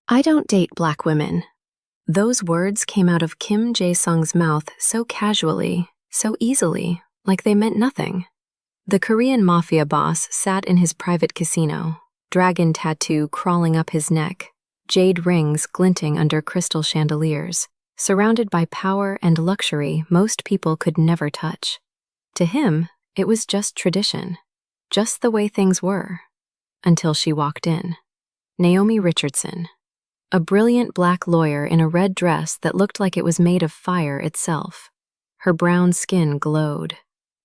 I don't date black women. Those words came out of Kim Jae-sung's mouth so casually, so easily, like they meant nothing. The Korean Mafia boss sat in his private casino, dragon tattoo crawling up his neck, jade rings glinting under crystal chandeliers, surrounded by power and luxury most people could never touch. To him, it was just tradition, just the way things were, until she walked in. Naomi Richardson, a brilliant black lawyer in a red dress that looked like it was made of fire itself. Her brown skin glowed.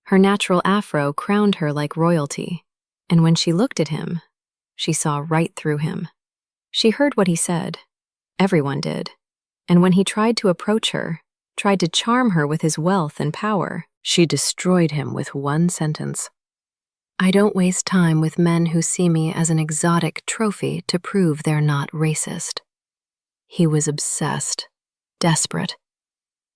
Her natural afro crowned her like royalty, and when she looked at him, she saw right through him. She heard what he said. Everyone did. And when he tried to approach her, tried to charm her with his wealth and power, she destroyed him with one sentence. I don't waste time with men who see me as an exotic trophy to prove they're not racist. He was obsessed, desperate.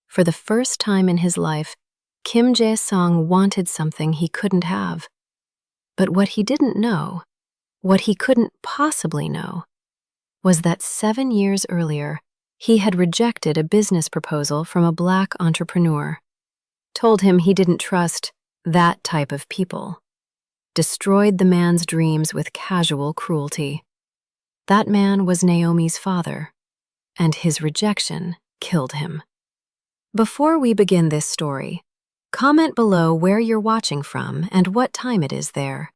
For the first time in his life, Kim Jae-sung wanted something he couldn't have. But what he didn't know, what he couldn't possibly know, was that 7 years earlier, he had rejected a business proposal from a black entrepreneur, told him he didn't trust that type of people, destroyed the man's dreams with casual cruelty. That man was Naomi's father, and his rejection killed him. Before we begin this story, comment below where you're watching from and what time it is there.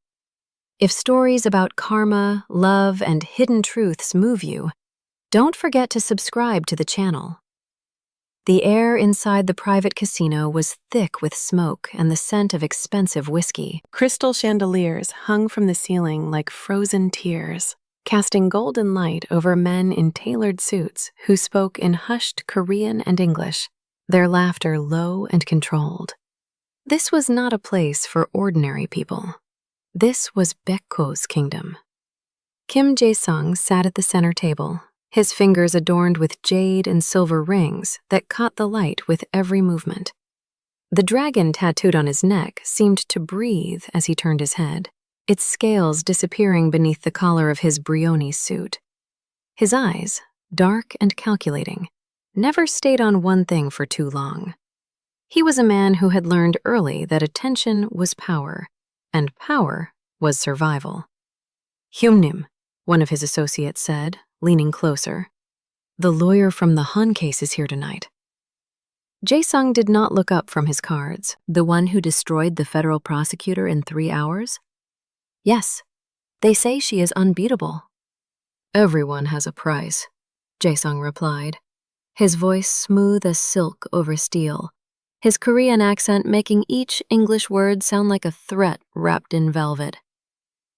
If stories about karma, love, and hidden truths move you, don't forget to subscribe to the channel. The air inside the private casino was thick with smoke and the scent of expensive whiskey. Crystal chandeliers hung from the ceiling like frozen tears, casting golden light over men in tailored suits who spoke in hushed Korean and English, their laughter low and controlled. This was not a place for ordinary people. This was Baekho's kingdom. Kim Jae-sung sat at the center table, his fingers adorned with jade and silver rings that caught the light with every movement. The dragon tattooed on his neck seemed to breathe as he turned his head, its scales disappearing beneath the collar of his Brioni suit. His eyes, dark and calculating, never stayed on one thing for too long. He was a man who had learned early that attention was power, and power was survival. Hyumnim, one of his associates said, leaning closer. The lawyer from the Hun case is here tonight. Jae-sung did not look up from his cards. The one who destroyed the federal prosecutor in 3 hours? Yes, they say she is unbeatable. Everyone has a price, Jae-sung replied, his voice smooth as silk over steel, his Korean accent making each English word sound like a threat wrapped in velvet.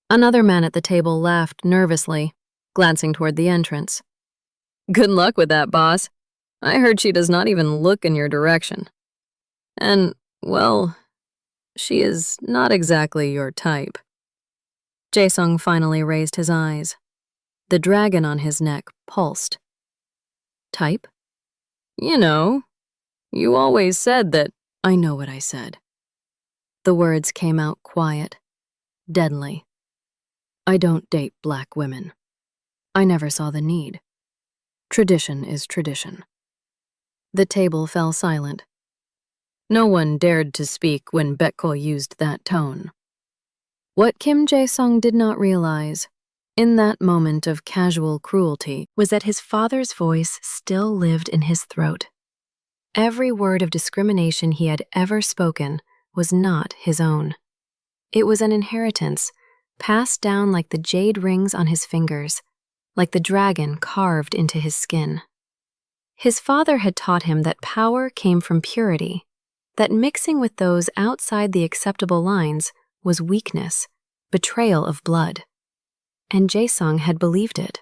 Another man at the table laughed nervously, glancing toward the entrance. Good luck with that, boss. I heard she does not even look in your direction. And, well, she is not exactly your type. Jae-sung finally raised his eyes. The dragon on his neck pulsed. Type? You know, you always said that. I know what I said. The words came out quiet, deadly. I don't date black women. I never saw the need. Tradition is tradition. The table fell silent. No one dared to speak when Baekho used that tone. What Kim Jae-sung did not realize, in that moment of casual cruelty, was that his father's voice still lived in his throat. Every word of discrimination he had ever spoken was not his own. It was an inheritance, passed down like the jade rings on his fingers, like the dragon carved into his skin. His father had taught him that power came from purity, that mixing with those outside the acceptable lines was weakness, betrayal of blood. And Jae-sung had believed it.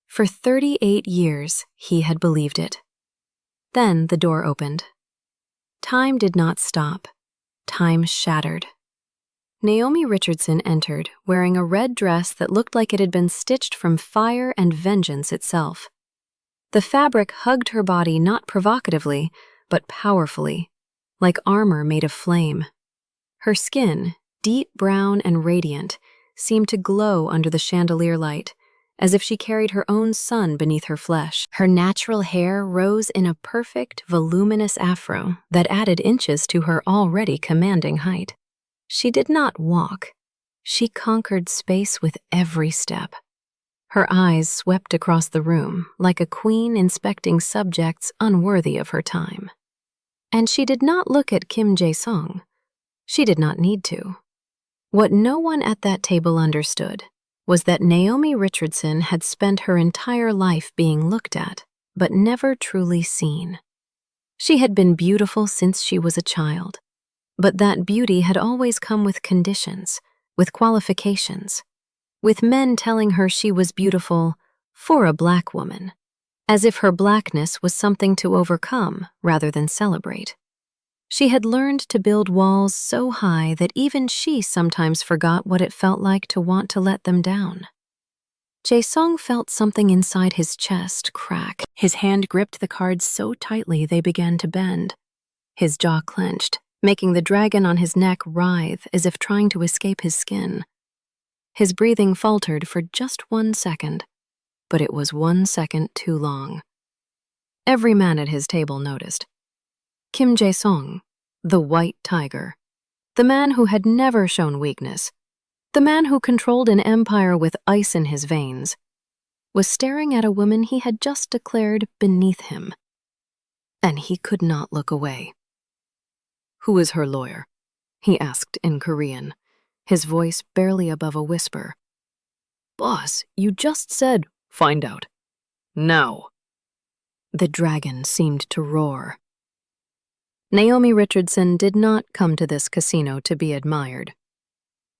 For 38 years, he had believed it. Then the door opened. Time did not stop. Time shattered. Naomi Richardson entered, wearing a red dress that looked like it had been stitched from fire and vengeance itself. The fabric hugged her body not provocatively, but powerfully, like armor made of flame. Her skin, deep brown and radiant, seemed to glow under the chandelier light, as if she carried her own sun beneath her flesh. Her natural hair rose in a perfect, voluminous afro that added inches to her already commanding height. She did not walk. She conquered space with every step. Her eyes swept across the room like a queen inspecting subjects unworthy of her time. And she did not look at Kim Jae-sung. She did not need to. What no one at that table understood was that Naomi Richardson had spent her entire life being looked at, but never truly seen. She had been beautiful since she was a child, but that beauty had always come with conditions, with qualifications, with men telling her she was beautiful for a black woman, as if her blackness was something to overcome rather than celebrate. She had learned to build walls so high that even she sometimes forgot what it felt like to want to let them down. Jae-sung felt something inside his chest crack. His hand gripped the cards so tightly they began to bend. His jaw clenched, making the dragon on his neck writhe as if trying to escape his skin. His breathing faltered for just 1 second, but it was 1 second too long. Every man at his table noticed. Kim Jae-sung, the white tiger, the man who had never shown weakness, the man who controlled an empire with ice in his veins, was staring at a woman he had just declared beneath him. And he could not look away. "Who is her lawyer?" he asked in Korean, his voice barely above a whisper. "Boss, you just said, find out. Now." The dragon seemed to roar. Naomi Richardson did not come to this casino to be admired.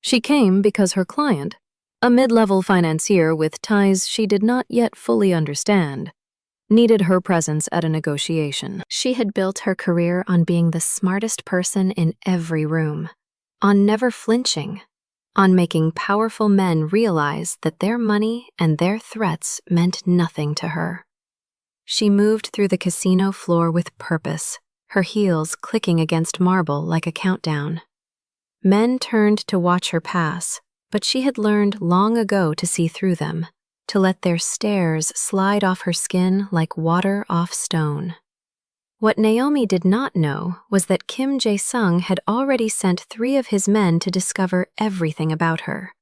She came because her client, a mid-level financier with ties she did not yet fully understand, needed her presence at a negotiation. She had built her career on being the smartest person in every room, on never flinching, on making powerful men realize that their money and their threats meant nothing to her. She moved through the casino floor with purpose, her heels clicking against marble like a countdown. Men turned to watch her pass, but she had learned long ago to see through them, to let their stares slide off her skin like water off stone. What Naomi did not know was that Kim Jae-sung had already sent 3 of his men to discover everything about her.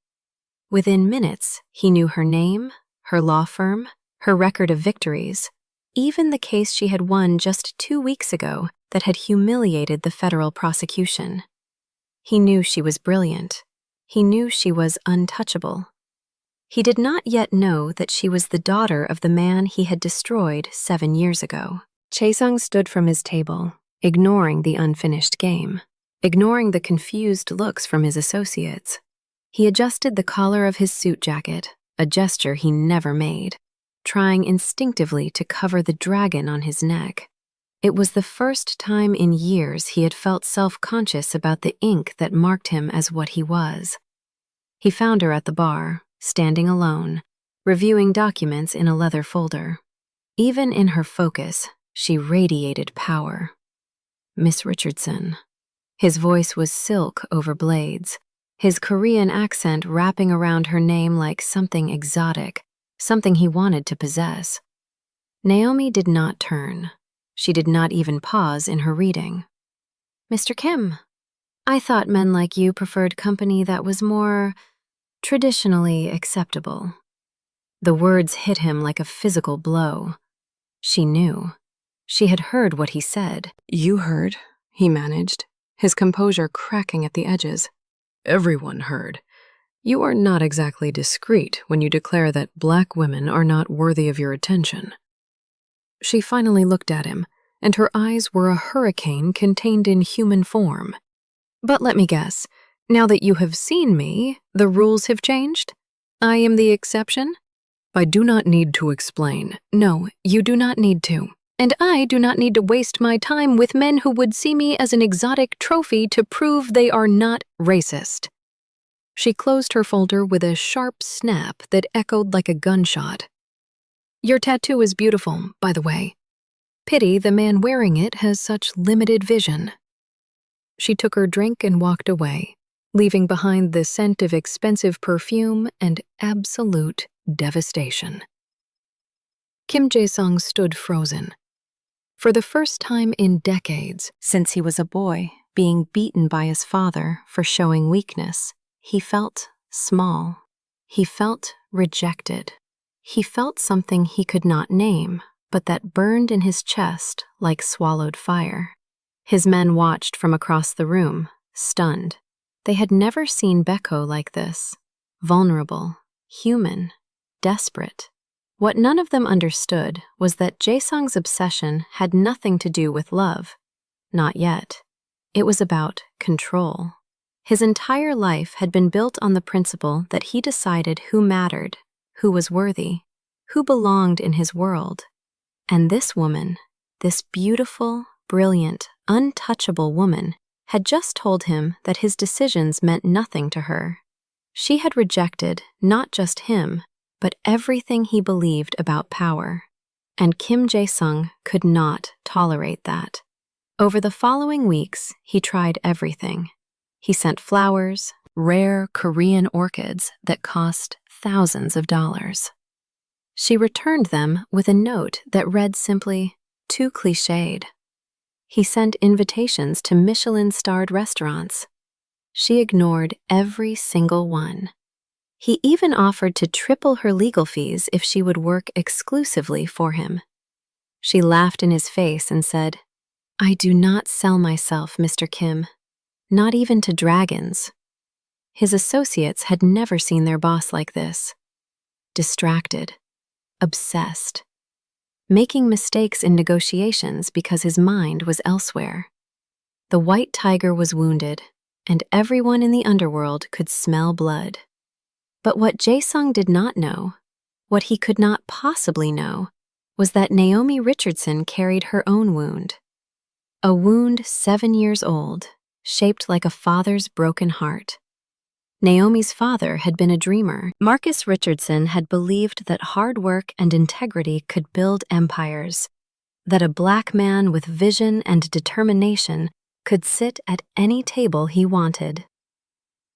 Within minutes, he knew her name, her law firm, her record of victories, even the case she had won just 2 weeks ago that had humiliated the federal prosecution. He knew she was brilliant. He knew she was untouchable. He did not yet know that she was the daughter of the man he had destroyed 7 years ago. Jae-sung stood from his table, ignoring the unfinished game, ignoring the confused looks from his associates. He adjusted the collar of his suit jacket, a gesture he never made, trying instinctively to cover the dragon on his neck. It was the first time in years he had felt self-conscious about the ink that marked him as what he was. He found her at the bar, standing alone, reviewing documents in a leather folder. Even in her focus, she radiated power. "Miss Richardson." His voice was silk over blades, his Korean accent wrapping around her name like something exotic, something he wanted to possess. Naomi did not turn. She did not even pause in her reading. "Mr. Kim, I thought men like you preferred company that was more traditionally acceptable." The words hit him like a physical blow. She knew. She had heard what he said. "You heard," he managed, his composure cracking at the edges. "Everyone heard. You are not exactly discreet when you declare that black women are not worthy of your attention." She finally looked at him, and her eyes were a hurricane contained in human form. "But let me guess, now that you have seen me, the rules have changed? I am the exception?" "I do not need to explain." "No, you do not need to. And I do not need to waste my time with men who would see me as an exotic trophy to prove they are not racist." She closed her folder with a sharp snap that echoed like a gunshot. "Your tattoo is beautiful, by the way. Pity the man wearing it has such limited vision." She took her drink and walked away, leaving behind the scent of expensive perfume and absolute devastation. Kim Jae-sung stood frozen. For the first time in decades, since he was a boy, being beaten by his father for showing weakness, he felt small. He felt rejected. He felt something he could not name, but that burned in his chest like swallowed fire. His men watched from across the room, stunned. They had never seen Beko like this. Vulnerable, human, desperate. What none of them understood was that Jae-sung's obsession had nothing to do with love. Not yet. It was about control. His entire life had been built on the principle that he decided who mattered, who was worthy, who belonged in his world. And this woman, this beautiful, brilliant, untouchable woman, had just told him that his decisions meant nothing to her. She had rejected not just him, but everything he believed about power. And Kim Jae-sung could not tolerate that. Over the following weeks, he tried everything. He sent flowers, rare Korean orchids that cost thousands of dollars. She returned them with a note that read simply, "Too cliched." He sent invitations to Michelin-starred restaurants. She ignored every single one. He even offered to triple her legal fees if she would work exclusively for him. She laughed in his face and said, "I do not sell myself, Mr. Kim, not even to dragons." His associates had never seen their boss like this. Distracted, obsessed, making mistakes in negotiations because his mind was elsewhere. The white tiger was wounded, and everyone in the underworld could smell blood. But what Jae-sung did not know, what he could not possibly know, was that Naomi Richardson carried her own wound. A wound 7 years old, shaped like a father's broken heart. Naomi's father had been a dreamer. Marcus Richardson had believed that hard work and integrity could build empires, that a black man with vision and determination could sit at any table he wanted.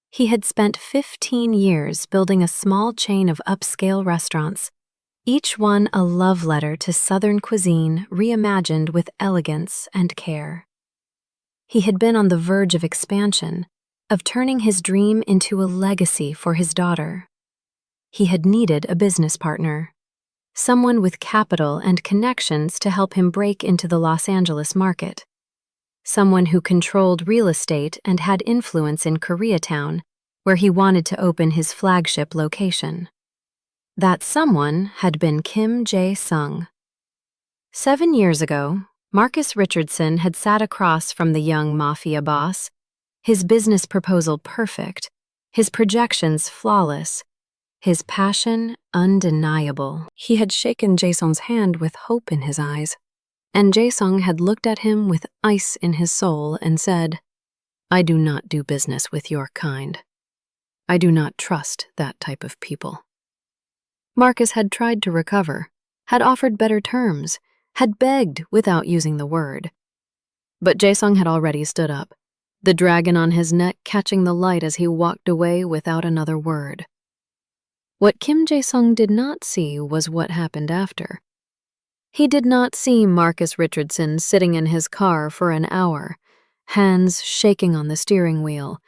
He had spent 15 years building a small chain of upscale restaurants, each one a love letter to Southern cuisine reimagined with elegance and care. He had been on the verge of expansion, of turning his dream into a legacy for his daughter. He had needed a business partner, someone with capital and connections to help him break into the Los Angeles market. Someone who controlled real estate and had influence in Koreatown, where he wanted to open his flagship location. That someone had been Kim Jae-sung. 7 years ago, Marcus Richardson had sat across from the young Mafia boss, his business proposal perfect, his projections flawless, his passion undeniable. He had shaken Jae-sung's hand with hope in his eyes, and Jae-sung had looked at him with ice in his soul and said, "I do not do business with your kind. I do not trust that type of people." Marcus had tried to recover, had offered better terms, had begged without using the word. But Jae-sung had already stood up, the dragon on his neck catching the light as he walked away without another word. What Kim Jae-sung did not see was what happened after. He did not see Marcus Richardson sitting in his car for an hour, hands shaking on the steering wheel,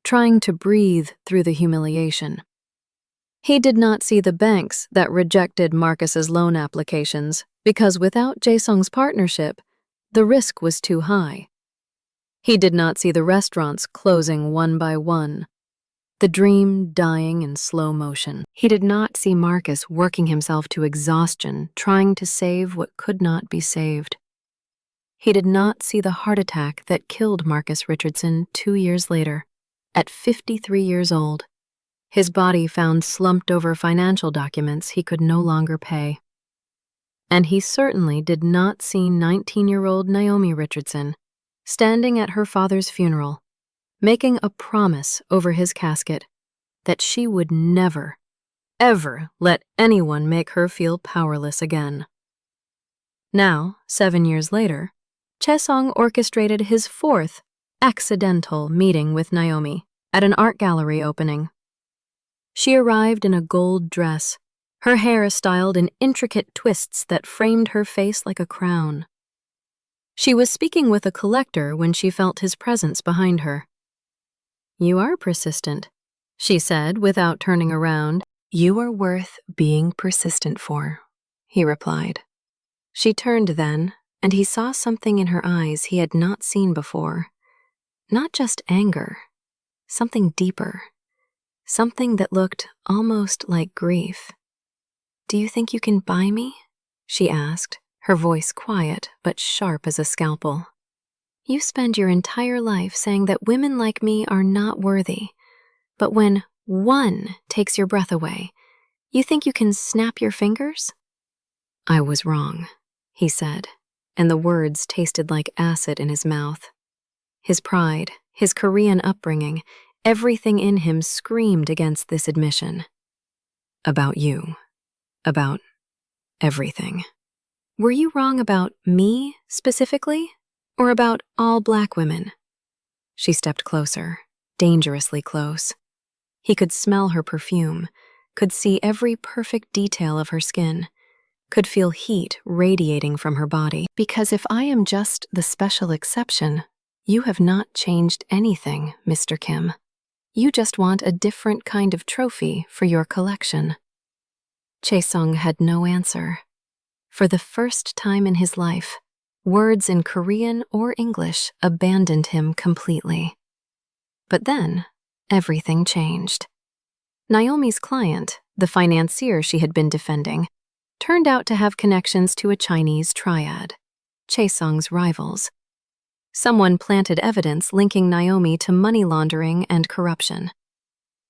trying to breathe through the humiliation. He did not see the banks that rejected Marcus's loan applications because without Jae-sung's partnership, the risk was too high. He did not see the restaurants closing one by one, the dream dying in slow motion. He did not see Marcus working himself to exhaustion, trying to save what could not be saved. He did not see the heart attack that killed Marcus Richardson 2 years later, at 53 years old, his body found slumped over financial documents he could no longer pay. And he certainly did not see 19-year-old Naomi Richardson standing at her father's funeral, making a promise over his casket that she would never, ever let anyone make her feel powerless again. Now, 7 years later, Jae-sung orchestrated his 4th accidental meeting with Naomi at an art gallery opening. She arrived in a gold dress, her hair styled in intricate twists that framed her face like a crown. She was speaking with a collector when she felt his presence behind her. "You are persistent," she said without turning around. "You are worth being persistent for," he replied. She turned then, and he saw something in her eyes he had not seen before. Not just anger, something deeper, something that looked almost like grief. "Do you think you can buy me?" she asked, her voice quiet but sharp as a scalpel. "You spend your entire life saying that women like me are not worthy, but when one takes your breath away, you think you can snap your fingers?" "I was wrong," he said, and the words tasted like acid in his mouth. His pride, his Korean upbringing, everything in him screamed against this admission. "About you. About everything." "Were you wrong about me, specifically, or about all Black women?" She stepped closer, dangerously close. He could smell her perfume, could see every perfect detail of her skin, could feel heat radiating from her body. "Because if I am just the special exception, you have not changed anything, Mr. Kim. You just want a different kind of trophy for your collection." Jae-sung had no answer. For the first time in his life, words in Korean or English abandoned him completely. But then, everything changed. Naomi's client, the financier she had been defending, turned out to have connections to a Chinese triad, Jae-sung's rivals. Someone planted evidence linking Naomi to money laundering and corruption.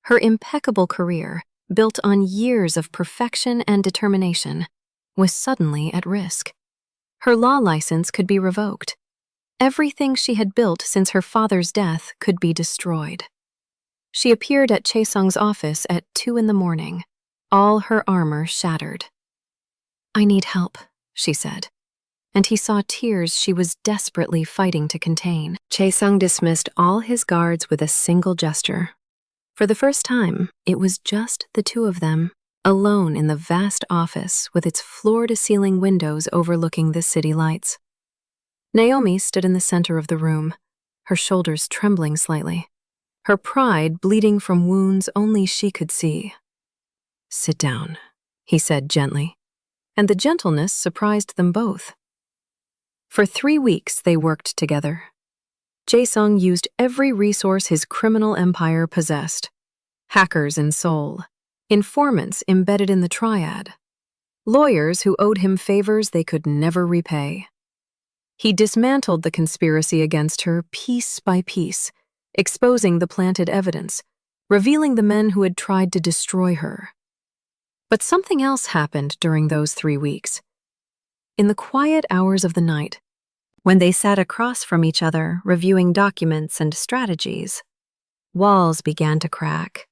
Her impeccable career, built on years of perfection and determination, was suddenly at risk. Her law license could be revoked. Everything she had built since her father's death could be destroyed. She appeared at Jae-sung's office at 2 a.m, all her armor shattered. "I need help," she said, and he saw tears she was desperately fighting to contain. Jae-sung dismissed all his guards with a single gesture. For the first time, it was just the two of them, alone in the vast office with its floor-to-ceiling windows overlooking the city lights. Naomi stood in the center of the room, her shoulders trembling slightly, her pride bleeding from wounds only she could see. "Sit down," he said gently, and the gentleness surprised them both. For 3 weeks they worked together. Jae-sung used every resource his criminal empire possessed: hackers in Seoul, informants embedded in the triad, lawyers who owed him favors they could never repay. He dismantled the conspiracy against her piece by piece, exposing the planted evidence, revealing the men who had tried to destroy her. But something else happened during those 3 weeks. In the quiet hours of the night, when they sat across from each other reviewing documents and strategies, walls began to crack.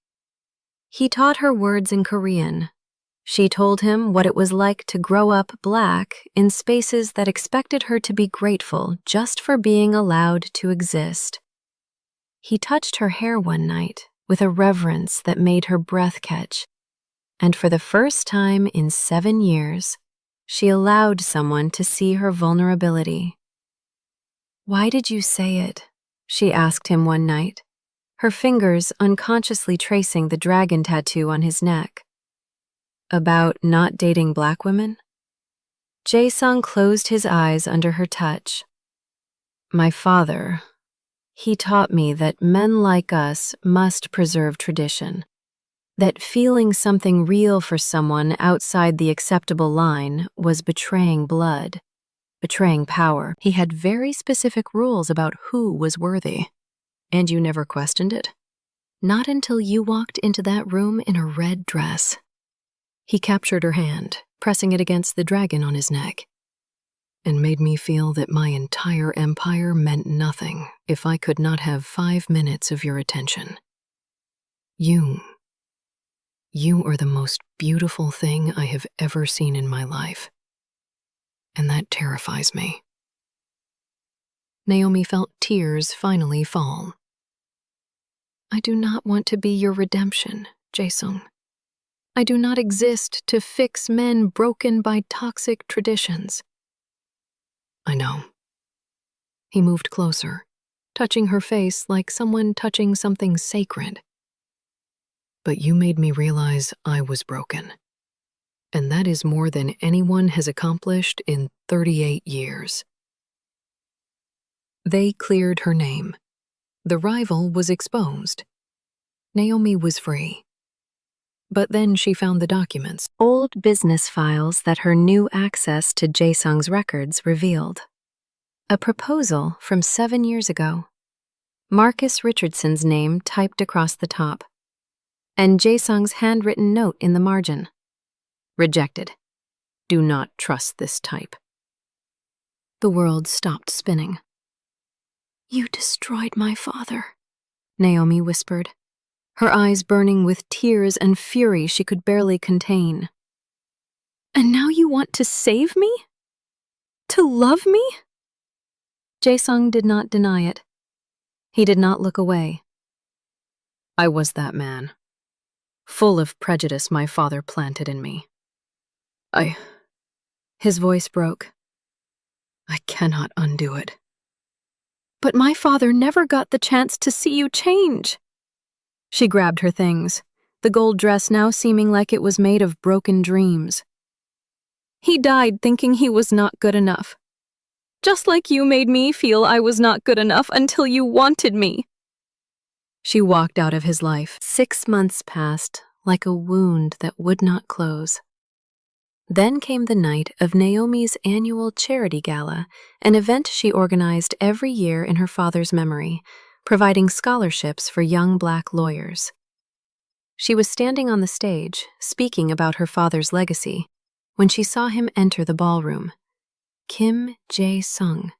He taught her words in Korean. She told him what it was like to grow up Black in spaces that expected her to be grateful just for being allowed to exist. He touched her hair one night with a reverence that made her breath catch, and for the first time in 7 years, she allowed someone to see her vulnerability. "Why did you say it?" she asked him one night, her fingers unconsciously tracing the dragon tattoo on his neck. "About not dating Black women?" Jae-sung closed his eyes under her touch. "My father, he taught me that men like us must preserve tradition, that feeling something real for someone outside the acceptable line was betraying blood, betraying power. He had very specific rules about who was worthy. And you never questioned it? Not until you walked into that room in a red dress." He captured her hand, pressing it against the dragon on his neck, "and made me feel that my entire empire meant nothing if I could not have 5 minutes of your attention. You are the most beautiful thing I have ever seen in my life, and that terrifies me." Naomi felt tears finally fall. "I do not want to be your redemption, Jae-sung. I do not exist to fix men broken by toxic traditions." "I know." He moved closer, touching her face like someone touching something sacred. "But you made me realize I was broken. And that is more than anyone has accomplished in 38 years. They cleared her name. The rival was exposed. Naomi was free. But then she found the documents. Old business files that her new access to Jae-sung's records revealed. A proposal from 7 years ago. Marcus Richardson's name typed across the top. And Jae-sung's handwritten note in the margin. "Rejected. Do not trust this type." The world stopped spinning. "You destroyed my father," Naomi whispered, her eyes burning with tears and fury she could barely contain. "And now you want to save me? To love me?" Jae-sung did not deny it. He did not look away. "I was that man, full of prejudice my father planted in me. His voice broke. "I cannot undo it." "But my father never got the chance to see you change." She grabbed her things, the gold dress now seeming like it was made of broken dreams. "He died thinking he was not good enough. Just like you made me feel I was not good enough until you wanted me." She walked out of his life. 6 months passed like a wound that would not close. Then came the night of Naomi's annual charity gala, an event she organized every year in her father's memory, providing scholarships for young Black lawyers. She was standing on the stage, speaking about her father's legacy, when she saw him enter the ballroom. Kim Jae-sung.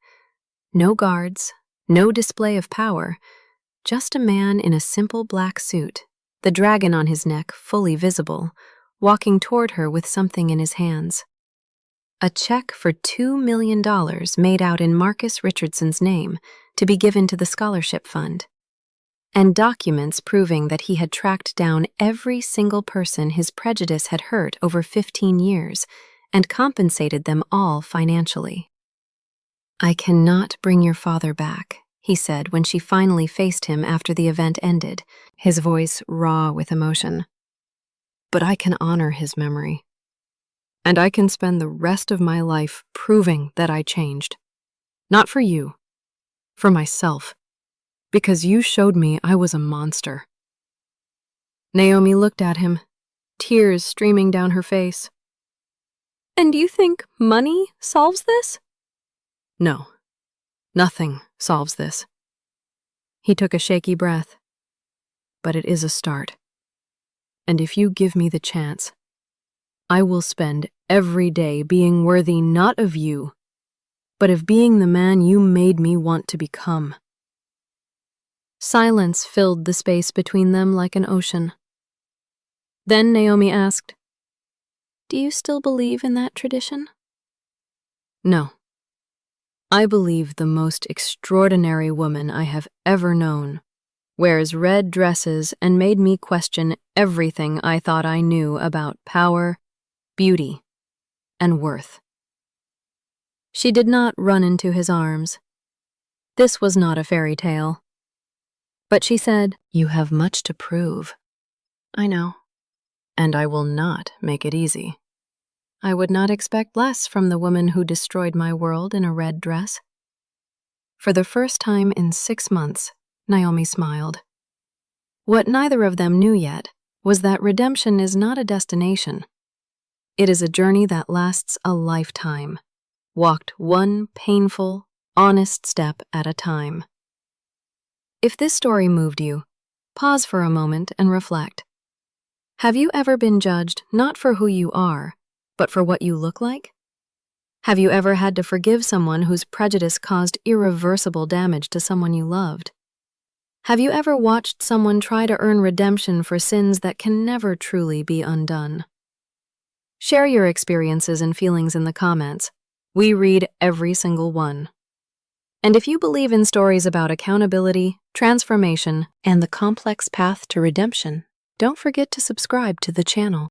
No guards, no display of power, just a man in a simple black suit, the dragon on his neck fully visible, walking toward her with something in his hands. A check for $2 million made out in Marcus Richardson's name to be given to the scholarship fund, and documents proving that he had tracked down every single person his prejudice had hurt over 15 years and compensated them all financially. "I cannot bring your father back," he said when she finally faced him after the event ended, his voice raw with emotion. "But I can honor his memory. And I can spend the rest of my life proving that I changed. Not for you, for myself, because you showed me I was a monster." Naomi looked at him, tears streaming down her face. "And you think money solves this?" "No, nothing solves this." He took a shaky breath. "But it is a start. And if you give me the chance, I will spend every day being worthy not of you, but of being the man you made me want to become." Silence filled the space between them like an ocean. Then Naomi asked, "Do you still believe in that tradition?" "No. I believe the most extraordinary woman I have ever known wears red dresses and made me question everything I thought I knew about power, beauty, and worth." She did not run into his arms. This was not a fairy tale. But she said, "You have much to prove." "I know. And I will not make it easy. I would not expect less from the woman who destroyed my world in a red dress." For the first time in 6 months, Naomi smiled. What neither of them knew yet was that redemption is not a destination. It is a journey that lasts a lifetime, walked one painful, honest step at a time. If this story moved you, pause for a moment and reflect. Have you ever been judged not for who you are, but for what you look like? Have you ever had to forgive someone whose prejudice caused irreversible damage to someone you loved? Have you ever watched someone try to earn redemption for sins that can never truly be undone? Share your experiences and feelings in the comments. We read every single one. And if you believe in stories about accountability, transformation, and the complex path to redemption, don't forget to subscribe to the channel.